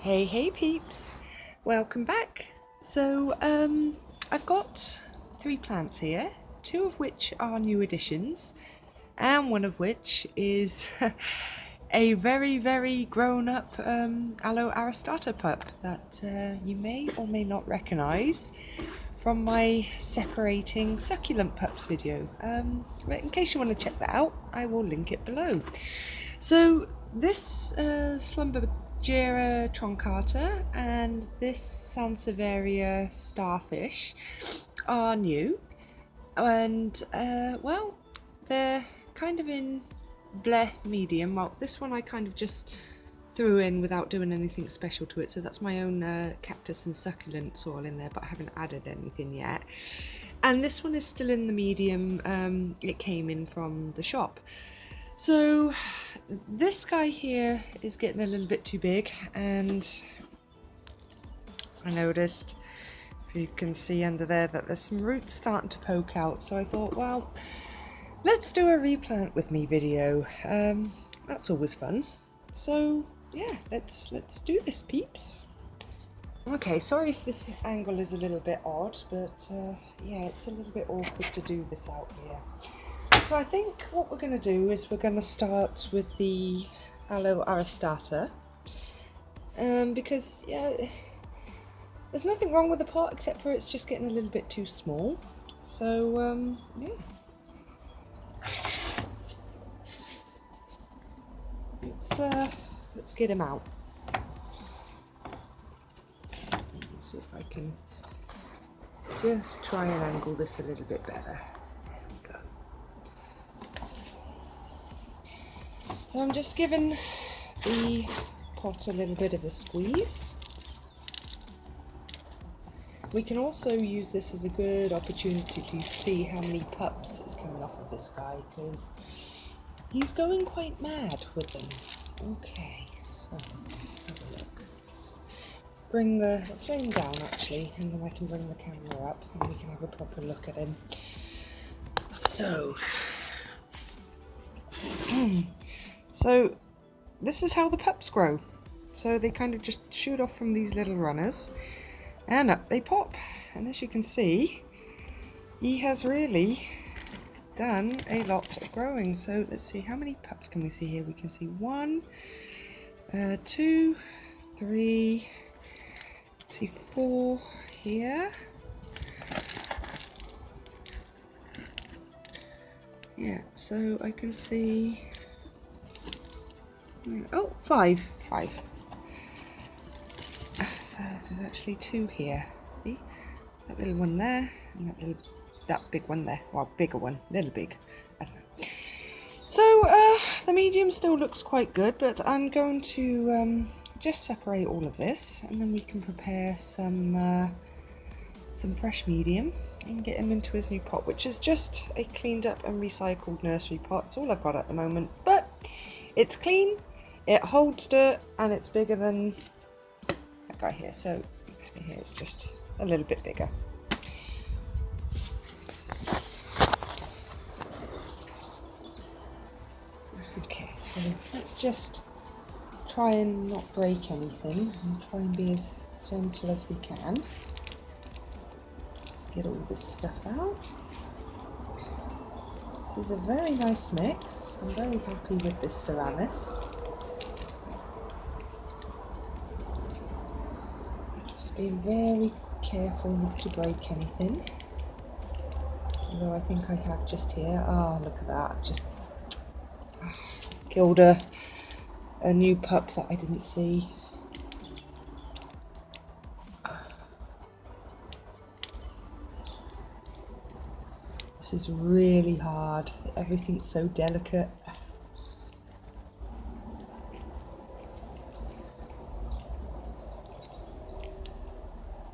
Hey peeps, welcome back. So I've got 3 plants here, 2 of which are new additions and one of which is a very grown up aloe aristata pup that you may or may not recognise from my separating succulent pups video. But in case you want to check that out, I will link it below. So this Slumbergera truncata and this Sansevieria starfish are new, and well, they're kind of in bleh medium. Well, this one I kind of just threw in without doing anything special to it, so that's my own cactus and succulent soil in there, but I haven't added anything yet. And this one is still in the medium. It came in from the shop. So this guy here is getting a little bit too big, and I noticed, if you can see under there, that there's some roots starting to poke out. So I thought, well, let's do a replant with me video. That's always fun. So yeah, let's do this, peeps. Okay, sorry if this angle is a little bit odd, but yeah, it's a little bit awkward to do this out here. So I think what we're going to do is we're going to start with the aloe aristata, because yeah, there's nothing wrong with the pot except for it's just getting a little bit too small. So yeah, let's get him out. Let's see if I can just try and angle this a little bit better. So I'm just giving the pot a little bit of a squeeze. We can also use this as a good opportunity to see how many pups is coming off of this guy, because he's going quite mad with them. Okay, so let's have a look. Let's lay him down actually, and then I can bring the camera up and we can have a proper look at him. So so this is how the pups grow. So they kind of just shoot off from these little runners and up they pop. And as you can see, he has really done a lot of growing. So let's see, how many pups can we see here? We can see 1, 2, 3, see 4 here. Yeah, so I can see, oh, 5. So there's actually 2 here. See, that little one there, and that big one there. Well, bigger one, little big. I don't know. So the medium still looks quite good, but I'm going to just separate all of this, and then we can prepare some fresh medium and get him into his new pot, which is just a cleaned up and recycled nursery pot. It's all I've got at the moment, but it's clean, it holds dirt, and it's bigger than that guy here. So here it's just a little bit bigger. Okay, so let's just try and not break anything and try and be as gentle as we can. Get all this stuff out. This is a very nice mix. I'm very happy with this Ceramis. Just being very careful not to break anything. Although I think I have just here. Oh, look at that. I've just killed a new pup that I didn't see. This is really hard. Everything's so delicate.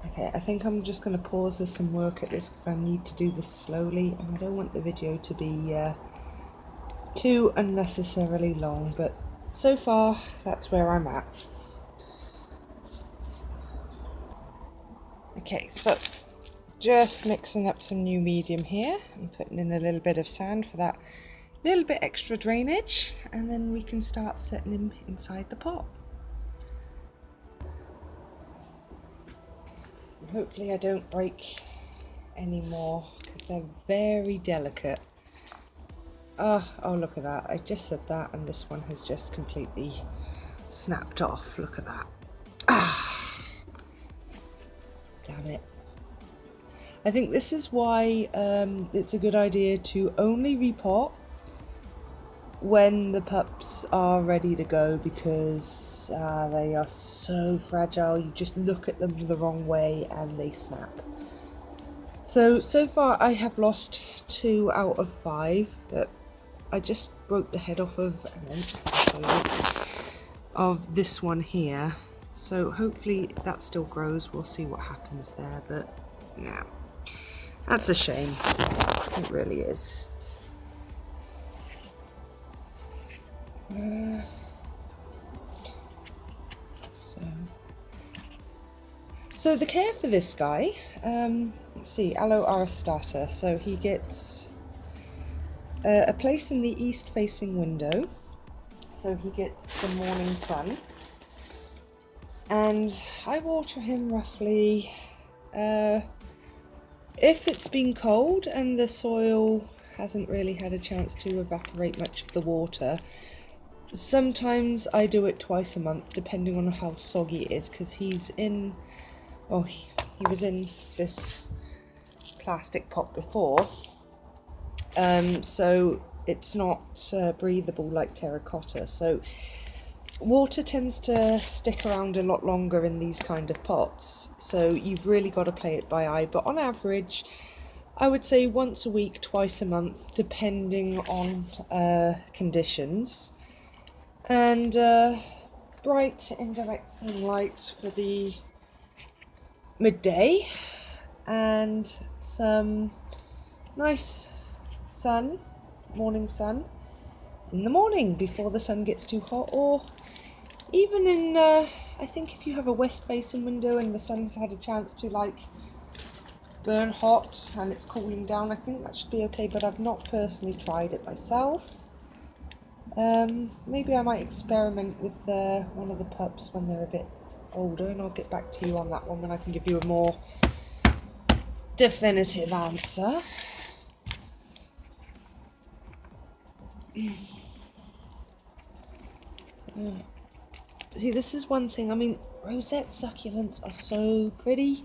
Okay, I think I'm just going to pause this and work at this because I need to do this slowly, and I don't want the video to be too unnecessarily long, but so far that's where I'm at. Okay, so just mixing up some new medium here and putting in a little bit of sand for that little bit extra drainage, and then we can start setting him inside the pot. Hopefully I don't break any more because they're very delicate. Oh, look at that. I just said that and this one has just completely snapped off. Look at that. Ah, damn it. I think this is why it's a good idea to only repot when the pups are ready to go, because they are so fragile. You just look at them the wrong way and they snap. So far I have lost 2 out of 5, but I just broke the head off of this one here. So hopefully that still grows. We'll see what happens there, but yeah, that's a shame. It really is. So the care for this guy, let's see, Aloe aristata. So he gets a place in the east facing window, so he gets some morning sun, and I water him roughly, if it's been cold and the soil hasn't really had a chance to evaporate much of the water, sometimes I do it twice a month depending on how soggy it is, because he's in, oh, he was in this plastic pot before, so it's not breathable like terracotta, so water tends to stick around a lot longer in these kind of pots, so you've really got to play it by eye. But on average I would say once a week, twice a month, depending on conditions. And bright indirect sunlight for the midday, and some nice sun, morning sun, in the morning before the sun gets too hot, or even in, I think if you have a west facing window and the sun's had a chance to like burn hot and it's cooling down, I think that should be okay, but I've not personally tried it myself. Maybe I might experiment with one of the pups when they're a bit older, and I'll get back to you on that one when I can give you a more definitive answer. See, this is one thing, I mean, rosette succulents are so pretty,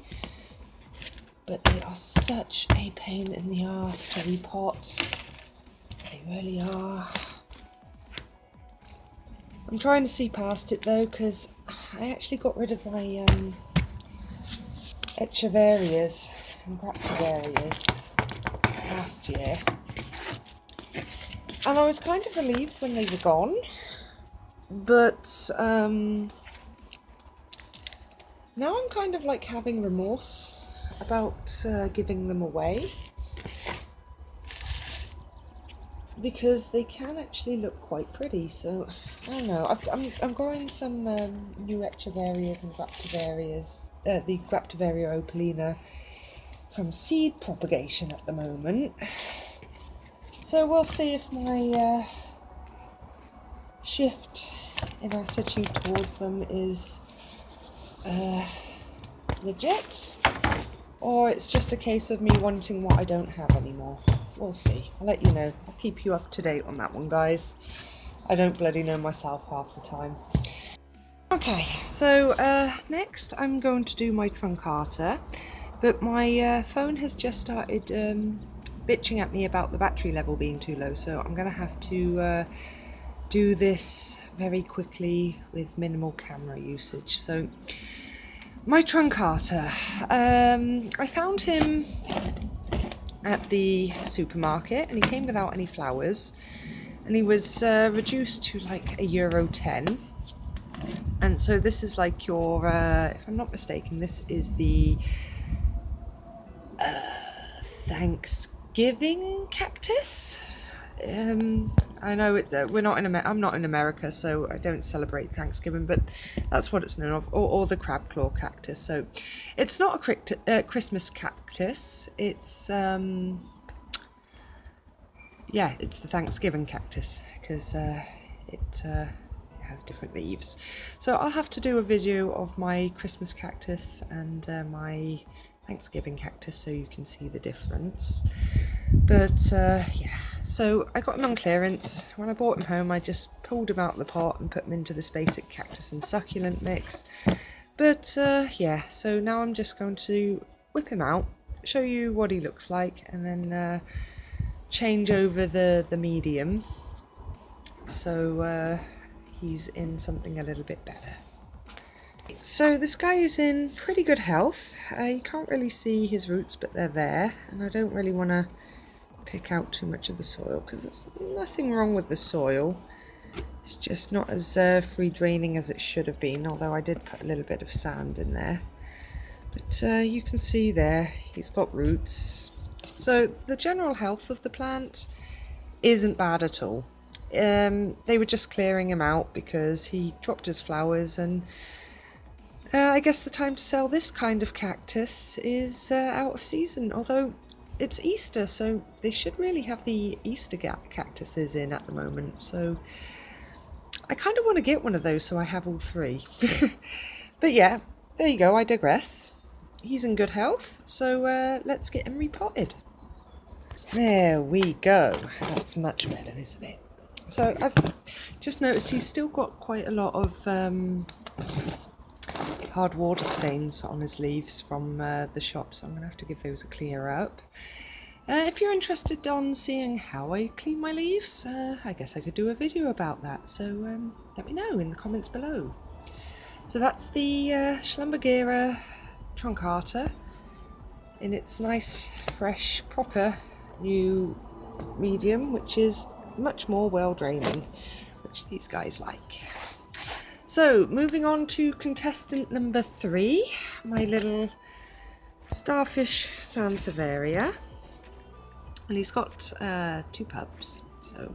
but they are such a pain in the arse to repot. They really are. I'm trying to see past it though, because I actually got rid of my echeverias and graptivarias last year, and I was kind of relieved when they were gone, but now I'm kind of like having remorse about giving them away, because they can actually look quite pretty. So I don't know, I'm growing some new echeverias and graptivarias, the Graptivaria opalina, from seed propagation at the moment. So we'll see if my shift in attitude towards them is legit, or it's just a case of me wanting what I don't have anymore. We'll see. I'll let you know. I'll keep you up to date on that one, guys. I don't bloody know myself half the time. Okay, so next I'm going to do my truncator, but my phone has just started bitching at me about the battery level being too low, so I'm going to have to do this very quickly with minimal camera usage. So my truncator, I found him at the supermarket, and he came without any flowers, and he was reduced to like €1.10, and so this is like your if I'm not mistaken, this is the Thanksgiving cactus. I know we're not in I'm not in America, so I don't celebrate Thanksgiving, but that's what it's known of, or the crab claw cactus. So it's not a Christmas cactus. It's yeah, it's the Thanksgiving cactus, because it has different leaves. So I'll have to do a video of my Christmas cactus and my Thanksgiving cactus so you can see the difference. But yeah, so I got them on clearance. When I brought them home, I just pulled them out of the pot and put them into this basic cactus and succulent mix. But yeah, so now I'm just going to whip him out, show you what he looks like, and then change over the medium so he's in something a little bit better. So this guy is in pretty good health. You can't really see his roots, but they're there, and I don't really want to pick out too much of the soil because there's nothing wrong with the soil. It's just not as free draining as it should have been, although I did put a little bit of sand in there. But you can see there he's got roots. So the general health of the plant isn't bad at all. They were just clearing him out because he dropped his flowers, and I guess the time to sell this kind of cactus is out of season, although it's Easter, so they should really have the Easter cactuses in at the moment. So I kind of want to get one of those so I have all three. But yeah, there you go, I digress. He's in good health, so let's get him repotted. There we go. That's much better, isn't it? So I've just noticed he's still got quite a lot of hard water stains on his leaves from the shop, so I'm going to have to give those a clear up. If you're interested on seeing how I clean my leaves, I guess I could do a video about that, so let me know in the comments below. So that's the Schlumbergera truncata in its nice, fresh, proper new medium, which is much more well draining, which these guys like. So moving on to contestant number 3, my little starfish Sansevieria. And he's got 2 pups, so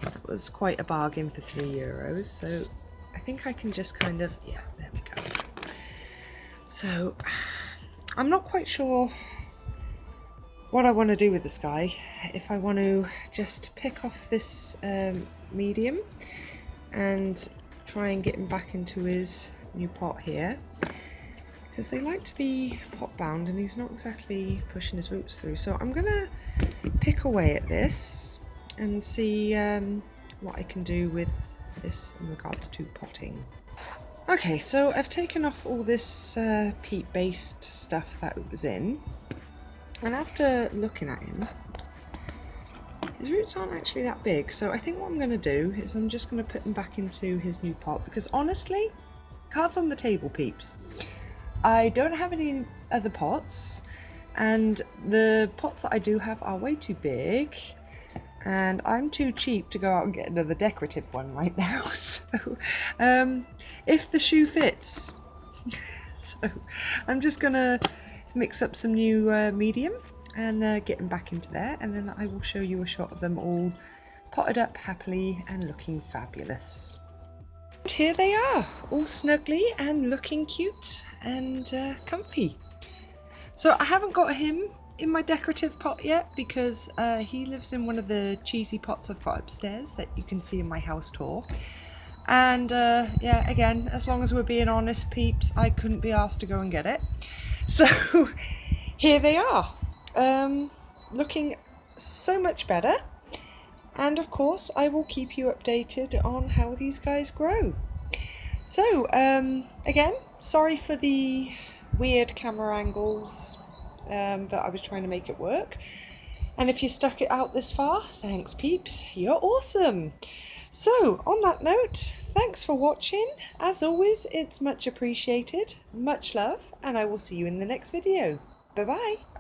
that was quite a bargain for €3. So I think I can just kind of, yeah, there we go. So I'm not quite sure what I want to do with this guy. If I want to just pick off this medium and try and get him back into his new pot here, because they like to be pot bound and he's not exactly pushing his roots through. So I'm gonna pick away at this and see what I can do with this in regards to potting. Okay, so I've taken off all this peat based stuff that it was in, and after looking at him, his roots aren't actually that big. So I think what I'm going to do is I'm just going to put him back into his new pot, because honestly, cards on the table, peeps, I don't have any other pots, and the pots that I do have are way too big, and I'm too cheap to go out and get another decorative one right now. So if the shoe fits. So I'm just gonna mix up some new medium and get them back into there, and then I will show you a shot of them all potted up happily and looking fabulous. And here they are, all snugly and looking cute and comfy. So I haven't got him in my decorative pot yet because he lives in one of the cheesy pots I've got upstairs that you can see in my house tour. And yeah, again, as long as we're being honest, peeps, I couldn't be asked to go and get it. So here they are, looking so much better. And of course, I will keep you updated on how these guys grow. So again, sorry for the weird camera angles, but I was trying to make it work. And if you stuck it out this far, thanks peeps, you're awesome. So on that note, thanks for watching. As always, it's much appreciated. Much love, and I will see you in the next video. Bye bye.